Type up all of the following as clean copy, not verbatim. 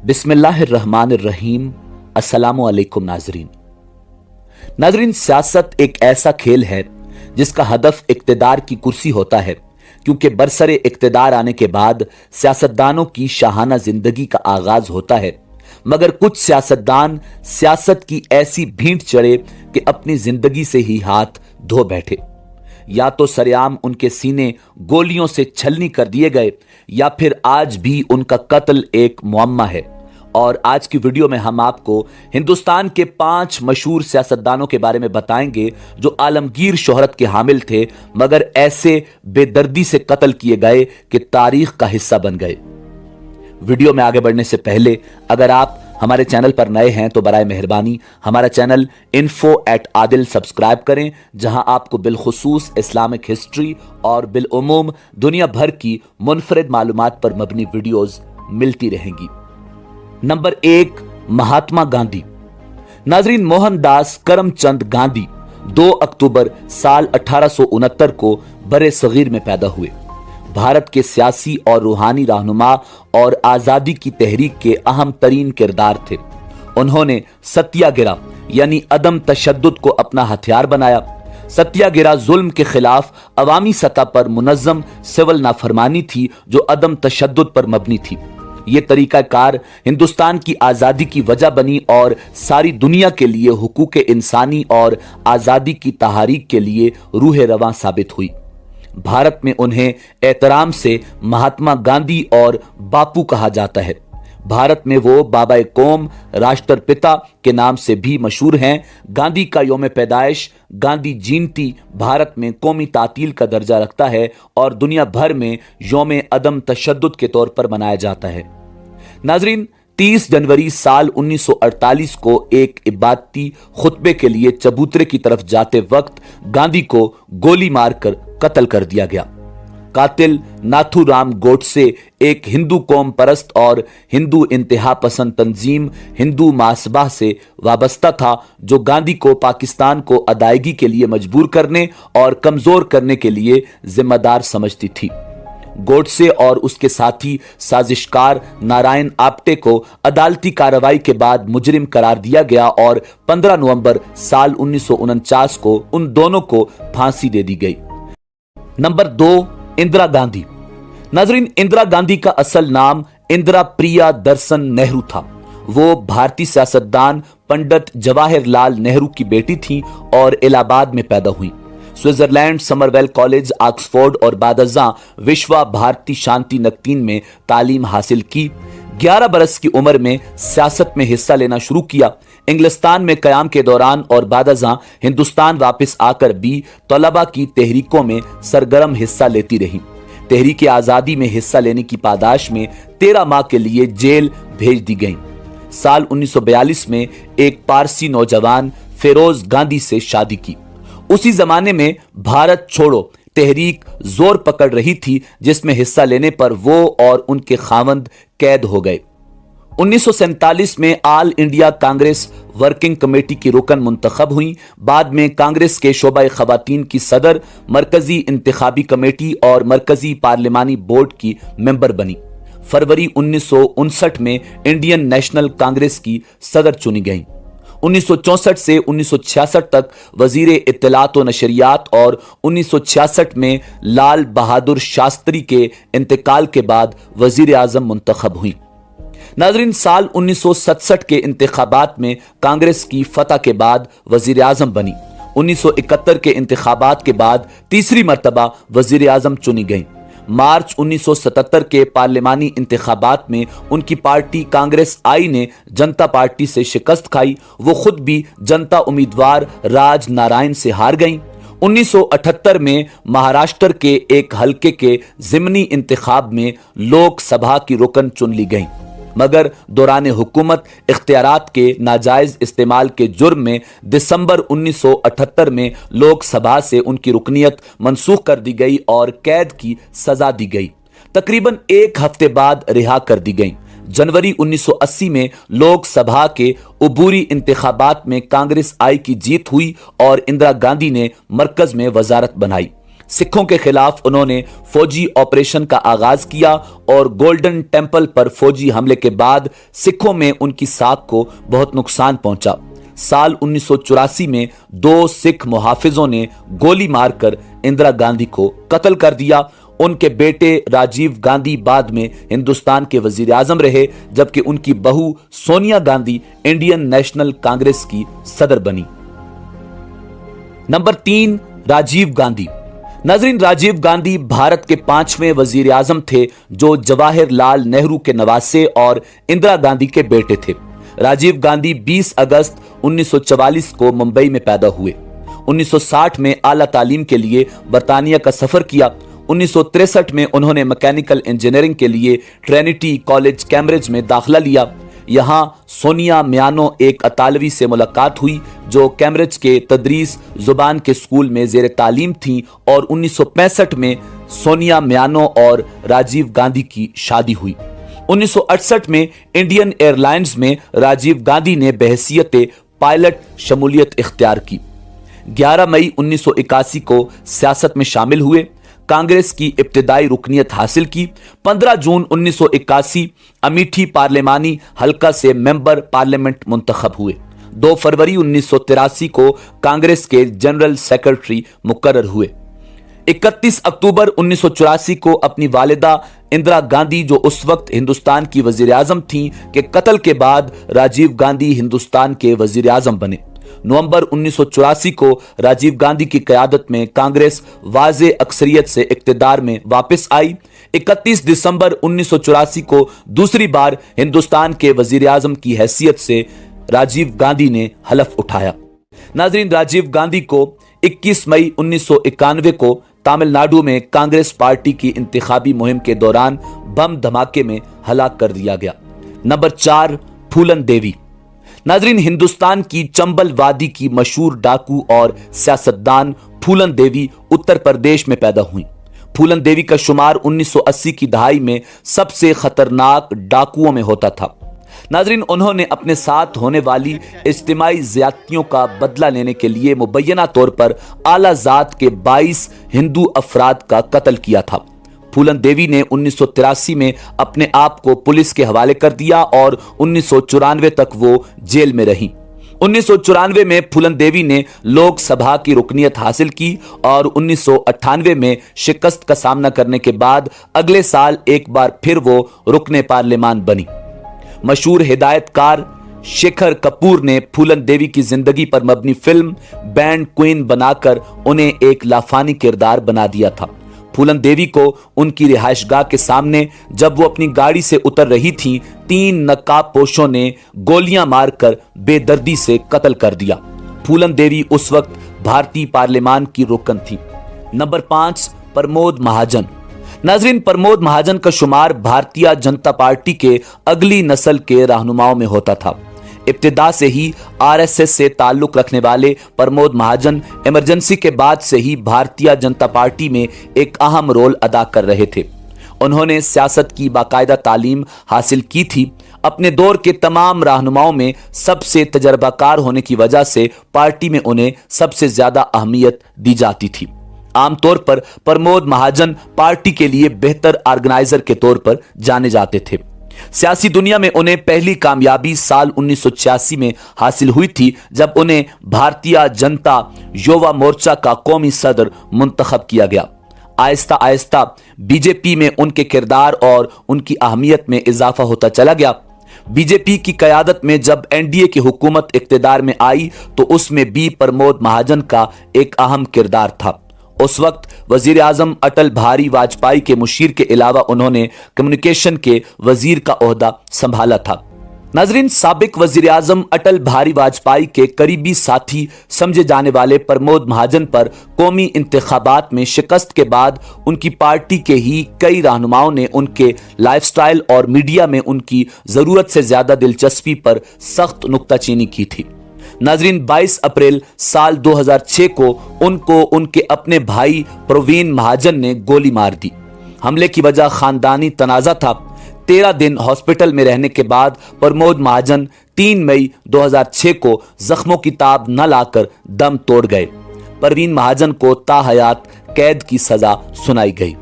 बिस्मिल्लाहिर्रहमानिर्रहीम। अस्सलामु अलैकुम नाजरीन, सियासत एक ऐसा खेल है जिसका हदफ इक्तिदार की कुर्सी होता है, क्योंकि बरसरे इक्तिदार आने के बाद सियासतदानों की शाहाना जिंदगी का आगाज होता है। मगर कुछ सियासतदान सियासत की ऐसी भींट चढ़े कि अपनी जिंदगी से ही हाथ धो बैठे। या तो सरेआम उनके सीने गोलियों से छलनी कर दिए गए, या फिर आज भी उनका कत्ल एक मुअम्मा है। और आज की वीडियो में हम आपको हिंदुस्तान के 5 मशहूर सियासतदानों के बारे में बताएंगे जो आलमगीर शोहरत के हामिल थे, मगर ऐसे बेदर्दी से कत्ल किए गए कि तारीख का हिस्सा बन गए। वीडियो में आगे बढ़ने से पहले अगर आप हमारे चैनल पर नए हैं तो बराए मेहरबानी हमारा चैनल info@adil सब्सक्राइब करें, जहां आपको बिलखुसूस इस्लामिक हिस्ट्री और बिलउमूम दुनिया भर की मुनफरिद मालूमात पर मबनी वीडियोस मिलती रहेंगी। नंबर 1, महात्मा गांधी। नाजरीन, मोहनदास करमचंद गांधी 2 अक्टूबर साल 1869 को बरे सगीर में पैदा हुए। भारत के सियासी और रूहानी रहनुमा और आजादी की तहरीक के अहम तरीन किरदार थे। उन्होंने सत्याग्रह यानी अदम तशद्दुद को अपना हथियार बनाया। सत्याग्रह जुल्म के खिलाफ अवामी सतह पर मुनज़्ज़म सिविल नाफरमानी थी जो अदम तशद्दुद पर मबनी थी। ये तरीकाकार हिंदुस्तान की आज़ादी की वजह बनी और सारी दुनिया के लिए हुकूक इंसानी और आज़ादी की तहरीक के लिए रूह रवां साबित हुई। भारत में उन्हें एहतराम से महात्मा गांधी और बापू कहा जाता है। भारत में वो बाबा कौम, राष्ट्रपिता के नाम से भी मशहूर हैं। गांधी का यौम पैदाइश गांधी जयंती भारत में कौमी तातील का दर्जा रखता है और दुनिया भर में यौम अदम तशद्दुद के तौर पर मनाया जाता है। नाजरीन, 30 जनवरी साल 1948 को एक इबादती खुतबे के लिए चबूतरे की तरफ जाते वक्त गांधी को गोली मारकर कत्ल कर दिया गया। कातिल नाथूराम गोडसे एक हिंदू कौम परस्त और हिंदू इंतहा पसंद तंजीम हिंदू महासभा से वाबस्ता था, जो गांधी को पाकिस्तान को अदायगी के लिए मजबूर करने और कमजोर करने के लिए जिम्मेदार समझती थी। गोडसे और उसके साथी साजिशकार नारायण आप्टे को अदालती कार्रवाई के बाद मुजरिम करार दिया गया और 15 नवंबर साल 1949 को उन दोनों को फांसी दे दी गई। नंबर 2, इंदिरा गांधी। नाजरीन, इंदिरा गांधी का असल नाम इंदिरा प्रिया दर्शन नेहरू था। वो भारतीय सियासतदान पंडित जवाहरलाल नेहरू की बेटी थी और इलाहाबाद में पैदा हुई। स्विट्जरलैंड, समरवेल कॉलेज, ऑक्सफोर्ड और बादजा विश्वा भारती शांति नक्तीन में तालीम हासिल की। 11 बरस की उम्र में सियासत में हिस्सा लेना शुरू किया। इंग्लिस्तान में कयाम के दौरान और बादजा हिंदुस्तान वापस आकर भी तलबा की तहरीकों में सरगर्म हिस्सा लेती रही। तहरीक आजादी में हिस्सा लेने की पादाश में 13 माह के लिए जेल भेज दी गई। साल 1942 में एक पारसी नौजवान फिरोज गांधी से शादी की। उसी जमाने में भारत छोड़ो तहरीक जोर पकड़ रही थी, जिसमें हिस्सा लेने पर वो और उनके खावंद कैद हो गए। 1947 में all India Congress working committee की रुकन मुंतखब हुई। बाद में कांग्रेस के शोबा खवातीन की सदर, मरकजी इंतखाबी कमेटी और मरकजी पार्लिमानी बोर्ड की मेंबर बनी। फरवरी 1959 में इंडियन नेशनल कांग्रेस की सदर चुनी गई। 1964 से 1966 तक वजीर इत्तलात व नशरियात और 1966 में लाल बहादुर शास्त्री के इंतकाल के बाद वजीर आजम मुंतखब हुई। नाजरीन, साल 1967 के इंतखाबात में कांग्रेस की फतह के बाद वजीर आजम बनी। 1971 के इंतखाबात के बाद तीसरी मर्तबा वजीर आजम चुनी गई। मार्च 1977 के पार्लिमानी इंतखाबात में उनकी पार्टी कांग्रेस आई ने जनता पार्टी से शिकस्त खाई। वो खुद भी जनता उम्मीदवार राज नारायण से हार गईं। 1978 में महाराष्ट्र के एक हलके के जिमनी इंतखाब में लोकसभा की रुकन चुन ली गईं, मगर दौरान हुकूमत इख्तियारात के नाजायज इस्तेमाल के जुर्म में दिसंबर 1978 में लोकसभा से उनकी रुकनियत मनसूख कर दी गई और कैद की सजा दी गई। तकरीबन 1 हफ्ते बाद रिहा कर दी गई। जनवरी 1980 में लोकसभा के उबूरी इंतखाबात में कांग्रेस आई की जीत हुई और इंदिरा गांधी ने मरकज में वजारत बनाई। सिखों के खिलाफ उन्होंने फौजी ऑपरेशन का आगाज किया और गोल्डन टेम्पल पर फौजी हमले के बाद सिखों में उनकी साख को बहुत नुकसान पहुंचा। साल 1984 में 2 सिख मुहाफिजों ने गोली मारकर इंदिरा गांधी को कत्ल कर दिया। उनके बेटे राजीव गांधी बाद में हिंदुस्तान के वजीर आजम रहे, जबकि उनकी बहू सोनिया गांधी इंडियन नेशनल कांग्रेस की सदर बनी। नंबर 3, राजीव गांधी। नाज़रीन, राजीव गांधी भारत के 5वें वजीर आजम थे जो जवाहरलाल नेहरू के नवासे और इंदिरा गांधी के बेटे थे। राजीव गांधी 20 अगस्त 1944 को मुंबई में पैदा हुए। 1960 में आला तालीम के लिए बरतानिया का सफर किया। 1963 में उन्होंने मैकेनिकल इंजीनियरिंग के लिए ट्रिनिटी कॉलेज कैम्ब्रिज में दाखिला लिया। यहां सोनिया मियानो एक अतालवी से मुलाकात हुई जो कैम्ब्रिज के तदरीस जुबान के स्कूल में जेर तालीम थी और 1965 में सोनिया मियानो और राजीव गांधी की शादी हुई। 1968 में इंडियन एयरलाइंस में राजीव गांधी ने बहैसियत पायलट शमूलियत इख्तियार की। 11 मई 1981 को सियासत में शामिल हुए, कांग्रेस की इब्तिदाई रुकनियत हासिल की। 15 जून 1981 अमेठी पार्लिमानी हलका से मेंबर पार्लियामेंट मुंतखब हुए। 2 फरवरी 1983 को कांग्रेस के जनरल सेक्रेटरी मुकर्रर हुए। 31 अक्टूबर 1984 को अपनी वालिदा इंदिरा गांधी, जो उस वक्त हिंदुस्तान की वजीर आजम थीं, के कत्ल के बाद राजीव गांधी हिंदुस्तान के वजीर आजम बने। नवंबर 1984 को राजीव गांधी की क़यादत में कांग्रेस वाज़े अक्सरियत से इक़्तिदार में वापस आई। 31 दिसंबर 1984 को दूसरी बार हिंदुस्तान के वजीर आजम की हैसियत से राजीव गांधी ने हलफ उठाया। नाज़रीन, राजीव गांधी को 21 मई 1991 को तमिलनाडु में कांग्रेस पार्टी की इंतखाबी मुहिम के दौरान बम धमाके में हलाक कर दिया गया। नंबर 4, फूलन देवी। नाज़रीन, हिंदुस्तान की चंबल वादी की मशहूर डाकू और सियासतदान फूलन देवी उत्तर प्रदेश में पैदा हुई। फूलन देवी का शुमार 1980 की दहाई में सबसे खतरनाक डाकुओं में होता था। नाज़रीन, उन्होंने अपने साथ होने वाली इज्तिमाई ज़्यादतियों का बदला लेने के लिए मुबैना तौर पर आला ज़ात के 22 हिंदू अफराद का कत्ल किया था। फूलन देवी ने 1983 में अपने आप को पुलिस के हवाले कर दिया और 1994 तक वो जेल में रही। 1994 में फूलन देवी ने लोकसभा की रुकनियत हासिल की और 1998 में शिकस्त का सामना करने के बाद अगले साल एक बार फिर वो रुकने पार्लियामान बनी। मशहूर हिदायतकार शेखर कपूर ने फूलन देवी की जिंदगी पर मबनी फिल्म बैंड क्वीन बनाकर उन्हें एक लाफानी किरदार बना दिया था। फूलन देवी को उनकी रिहाइशगाह के सामने जब वो अपनी गाड़ी से उतर रही थीं, 3 नकाबपोशों ने गोलियां मारकर बेदर्दी से कत्ल कर दिया। फूलन देवी उस वक्त भारतीय पार्लियामान की रुकन थी। नंबर 5, प्रमोद महाजन। नाज़रीन, प्रमोद महाजन का शुमार भारतीय जनता पार्टी के अगली नस्ल के रहनुमाओं में होता था। इब्तिदा से ही आरएसएस से ताल्लुक रखने वाले प्रमोद महाजन इमरजेंसी के बाद से ही भारतीय जनता पार्टी में एक अहम रोल अदा कर रहे थे। उन्होंने सियासत की बाकायदा तालीम हासिल की थी। अपने दौर के तमाम रहनुमाओं में सबसे तजर्बाकार होने की वजह से पार्टी में उन्हें सबसे ज्यादा अहमियत दी जाती थी। आमतौर पर प्रमोद महाजन पार्टी के लिए बेहतर ऑर्गेनाइजर के तौर पर जाने जाते थे। सियासी दुनिया में उन्हें पहली कामयाबी साल 1986 में हासिल हुई थी जब उन्हें भारतीय जनता युवा मोर्चा का कौमी सदर मुंतखब किया गया। आहिस्ता आहिस्ता बीजेपी में उनके किरदार और उनकी अहमियत में इजाफा होता चला गया। बीजेपी की क़यादत में जब एनडीए की हुकूमत इक़्तिदार में आई तो उसमें भी प्रमोद महाजन का एक अहम किरदार था। उस वक्त वजीर आजम अटल बिहारी वाजपेयी के मुशीर के अलावा उन्होंने कम्युनिकेशन के वजीर का ओहदा संभाला था। नाजरीन, साबिक वजीर आजम अटल बिहारी वाजपेयी के करीबी साथी समझे जाने वाले प्रमोद महाजन पर कौमी इंतखाबात में शिकस्त के बाद उनकी पार्टी के ही कई रहनुमाओं ने उनके लाइफस्टाइल और मीडिया में उनकी जरूरत से ज्यादा दिलचस्पी पर सख्त नुक्ताचीनी की थी। नाजरीन, 22 अप्रैल साल 2006 को उनको उनके अपने भाई प्रवीण महाजन ने गोली मार दी। हमले की वजह खानदानी तनाजा था। 13 दिन हॉस्पिटल में रहने के बाद प्रमोद महाजन 3 मई 2006 को जख्मों की ताब न लाकर दम तोड़ गए। परवीन महाजन को ताहयात कैद की सजा सुनाई गई।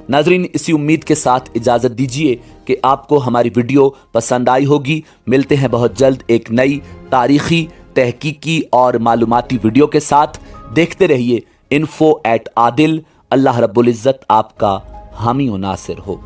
नाजरीन, इसी उम्मीद के साथ इजाजत दीजिए कि आपको हमारी वीडियो पसंद आई होगी। मिलते हैं बहुत जल्द एक नई तारीखी, तहकीकी और मालूमाती वीडियो के साथ। देखते रहिए info@adil। अल्लाह रब्बुल इज्जत आपका हामी व नासिर हो।